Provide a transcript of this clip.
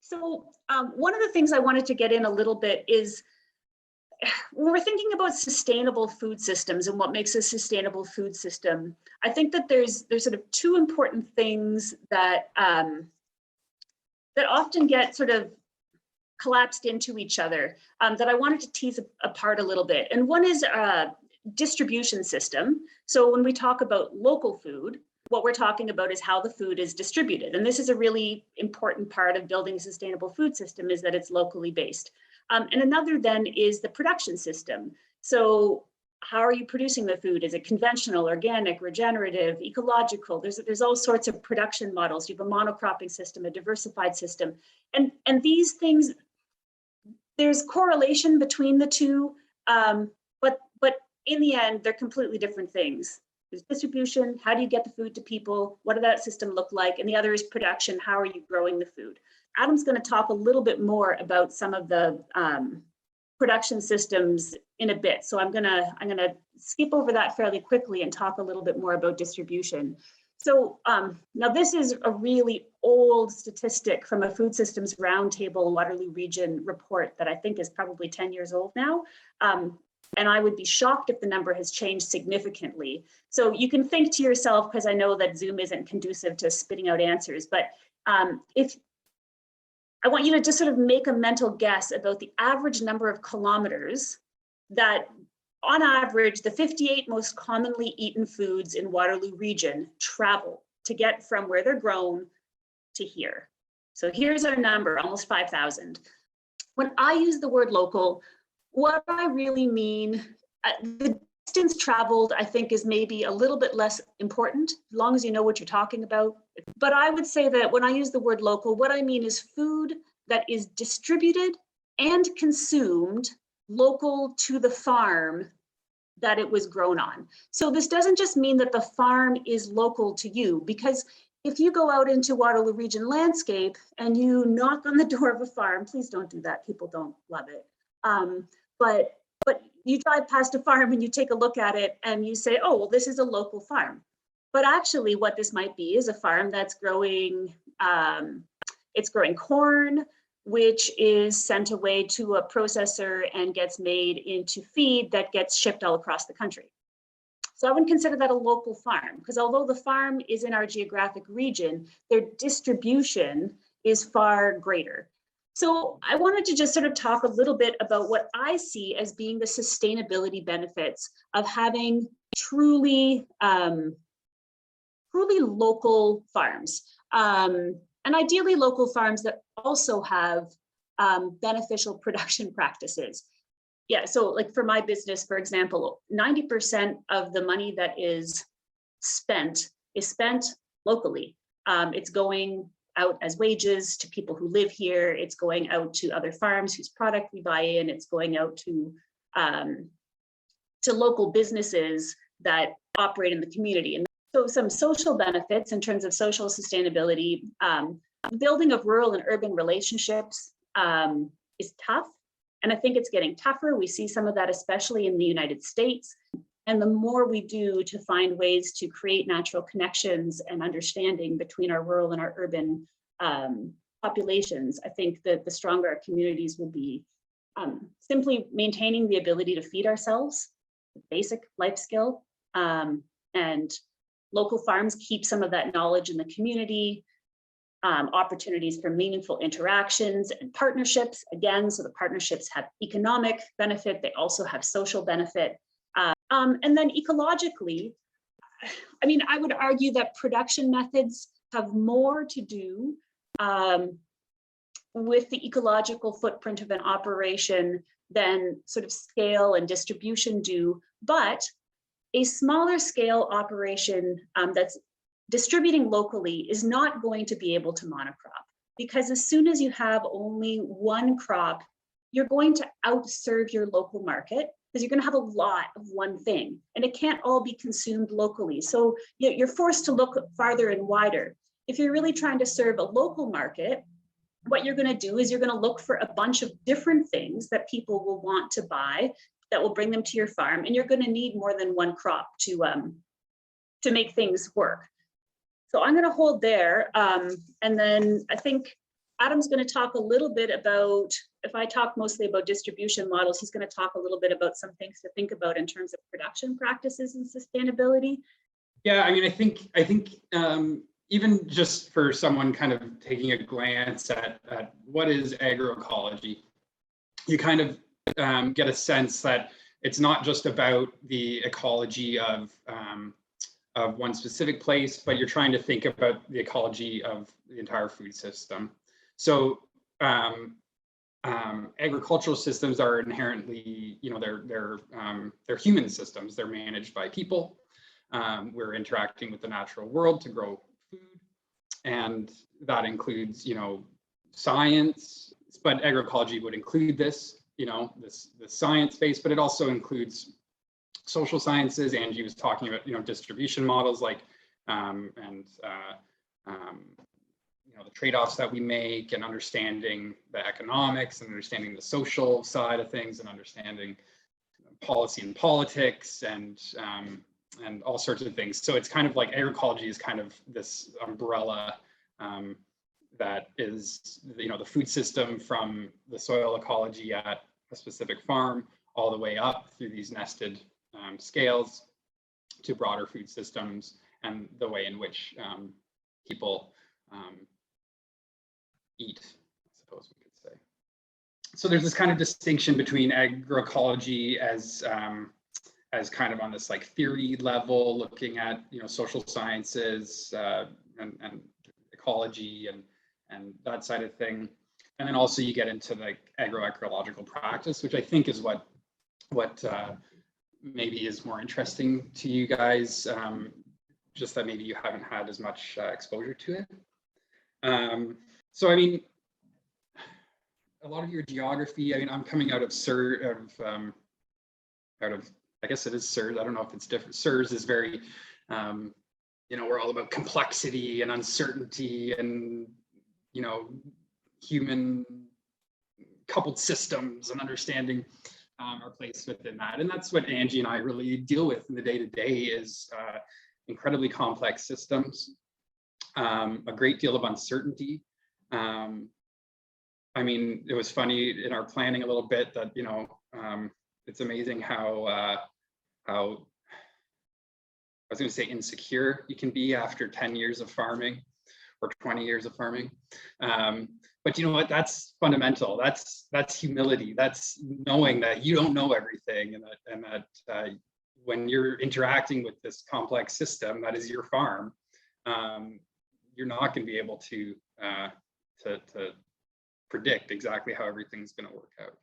So one of the things I wanted to get in a little bit is when we're thinking about sustainable food systems and what makes a sustainable food system, I think that there's sort of two important things that that often get sort of collapsed into each other that I wanted to tease apart a little bit. And one is distribution system. So when we talk about local food, what we're talking about is how the food is distributed. And this is a really important part of building a sustainable food system, is that it's locally based. And another then is the production system. So how are you producing the food? Is it conventional, organic, regenerative, ecological? There's all sorts of production models. You have a monocropping system, a diversified system. And these things, there's correlation between the two, but in the end, they're completely different things. There's distribution, how do you get the food to people? What does that system look like? And the other is production, how are you growing the food? Adam's going to talk a little bit more about some of the production systems in a bit. So I'm gonna skip over that fairly quickly and talk a little bit more about distribution. So now this is a really old statistic from a Food Systems Roundtable Waterloo Region report that I think is probably 10 years old now. And I would be shocked if the number has changed significantly. So you can think to yourself, because I know that Zoom isn't conducive to spitting out answers, but if I want you to just sort of make a mental guess about the average number of kilometers that, on average, the 58 most commonly eaten foods in Waterloo Region travel to get from where they're grown to here. So here's our number, almost 5,000. When I use the word local, what I really mean, the distance traveled, I think, is maybe a little bit less important, as long as you know what you're talking about. But I would say that when I use the word local, what I mean is food that is distributed and consumed local to the farm that it was grown on. So this doesn't just mean that the farm is local to you, because if you go out into Waterloo Region landscape and you knock on the door of a farm, please don't do that, people don't love it. But you drive past a farm and you take a look at it and you say, oh, well, this is a local farm. But actually what this might be is a farm that's growing, it's growing corn, which is sent away to a processor and gets made into feed that gets shipped all across the country. So I wouldn't consider that a local farm, because although the farm is in our geographic region, their distribution is far greater. So I wanted to just sort of talk a little bit about what I see as being the sustainability benefits of having truly, truly local farms. And ideally local farms that also have beneficial production practices. Yeah, so like for my business, for example, 90% of the money that is spent locally. It's going out as wages to people who live here. It's going out to other farms whose product we buy in. It's going out to local businesses that operate in the community. And so some social benefits in terms of social sustainability, building of rural and urban relationships is tough. And I think it's getting tougher. We see some of that, especially in the United States. And the more we do to find ways to create natural connections and understanding between our rural and our urban populations, I think that the stronger our communities will be. Simply maintaining the ability to feed ourselves, basic life skill, and local farms keep some of that knowledge in the community, opportunities for meaningful interactions and partnerships. Again, so the partnerships have economic benefit, they also have social benefit. And then ecologically, I mean, I would argue that production methods have more to do with the ecological footprint of an operation than sort of scale and distribution do, but a smaller scale operation that's distributing locally is not going to be able to monocrop, because as soon as you have only one crop, you're going to outserve your local market, because you're going to have a lot of one thing and it can't all be consumed locally. So you're forced to look farther and wider. If you're really trying to serve a local market, what you're going to do is you're going to look for a bunch of different things that people will want to buy that will bring them to your farm, and you're going to need more than one crop to make things work. So I'm going to hold there, and then I think Adam's going to talk a little bit about, if I talk mostly about distribution models, he's going to talk a little bit about some things to think about in terms of production practices and sustainability. Yeah, I mean, I think even just for someone kind of taking a glance at what is agroecology, you kind of get a sense that it's not just about the ecology of one specific place, but you're trying to think about the ecology of the entire food system. So agricultural systems are inherently, they're human systems. They're managed by people. We're interacting with the natural world to grow food, and that includes, science. But agroecology would include this, the science base, but it also includes social sciences. Angie was talking about, distribution models, like the trade-offs that we make, and understanding the economics, and understanding the social side of things, and understanding policy and politics, and all sorts of things. So it's kind of like agroecology is kind of this umbrella that is, the food system, from the soil ecology at a specific farm all the way up through these nested scales to broader food systems, and the way in which people eat, I suppose we could say. So there's this kind of distinction between agroecology as kind of on this like theory level, looking at social sciences and ecology and that side of thing, and then also you get into like agroecological practice, which I think is what maybe is more interesting to you guys, just that maybe you haven't had as much exposure to it. So, I mean, a lot of your geography, I mean, I'm coming out of I guess it is SIRS. I don't know if it's different. SIRS is very, we're all about complexity and uncertainty and, human coupled systems, and understanding our place within that. And that's what Angie and I really deal with in the day-to-day, is incredibly complex systems, a great deal of uncertainty. I mean, it was funny in our planning a little bit that, it's amazing how I was going to say insecure you can be after 10 years of farming or 20 years of farming. But you know what, that's fundamental. That's humility. That's knowing that you don't know everything, and that when you're interacting with this complex system that is your farm, you're not going to be able to predict exactly how everything's going to work out.